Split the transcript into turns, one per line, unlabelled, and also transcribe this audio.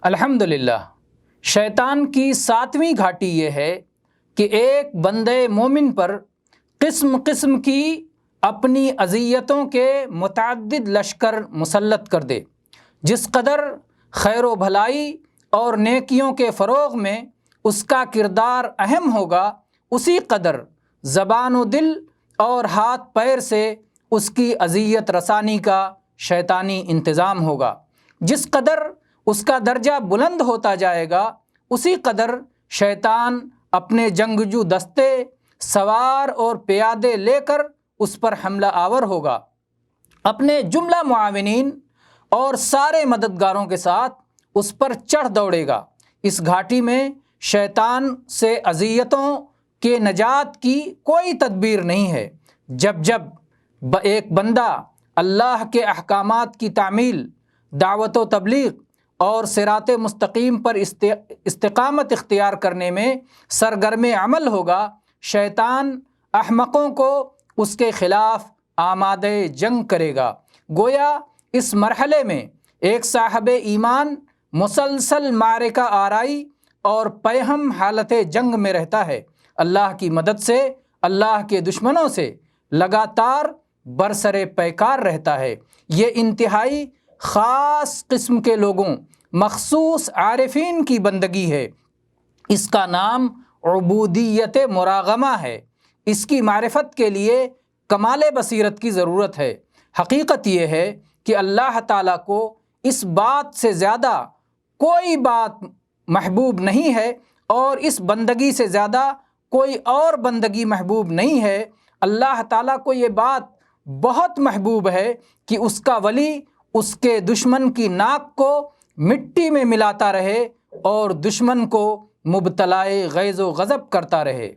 الحمدللہ، شیطان کی ساتویں گھاٹی یہ ہے کہ ایک بندے مومن پر قسم قسم کی اپنی اذیتوں کے متعدد لشکر مسلط کر دے۔ جس قدر خیر و بھلائی اور نیکیوں کے فروغ میں اس کا کردار اہم ہوگا، اسی قدر زبان و دل اور ہاتھ پیر سے اس کی اذیت رسانی کا شیطانی انتظام ہوگا۔ جس قدر اس کا درجہ بلند ہوتا جائے گا، اسی قدر شیطان اپنے جنگجو دستے سوار اور پیادے لے کر اس پر حملہ آور ہوگا، اپنے جملہ معاونین اور سارے مددگاروں کے ساتھ اس پر چڑھ دوڑے گا۔ اس گھاٹی میں شیطان سے اذیتوں کے نجات کی کوئی تدبیر نہیں ہے۔ جب ایک بندہ اللہ کے احکامات کی تعمیل، دعوت و تبلیغ اور صراط مستقیم پر استقامت اختیار کرنے میں سرگرم عمل ہوگا، شیطان احمقوں کو اس کے خلاف آمادہ جنگ کرے گا۔ گویا اس مرحلے میں ایک صاحب ایمان مسلسل معرکہ آرائی اور پیہم حالت جنگ میں رہتا ہے، اللہ کی مدد سے اللہ کے دشمنوں سے لگاتار برسر پیکار رہتا ہے۔ یہ انتہائی خاص قسم کے لوگوں، مخصوص عارفین کی بندگی ہے۔ اس کا نام عبودیت مراغمہ ہے۔ اس کی معرفت کے لیے کمال بصیرت کی ضرورت ہے۔ حقیقت یہ ہے کہ اللہ تعالیٰ کو اس بات سے زیادہ کوئی بات محبوب نہیں ہے اور اس بندگی سے زیادہ کوئی اور بندگی محبوب نہیں ہے۔ اللہ تعالیٰ کو یہ بات بہت محبوب ہے کہ اس کا ولی اس کے دشمن کی ناک کو مٹی میں ملاتا رہے اور دشمن کو مبتلائے غیظ و غضب کرتا رہے۔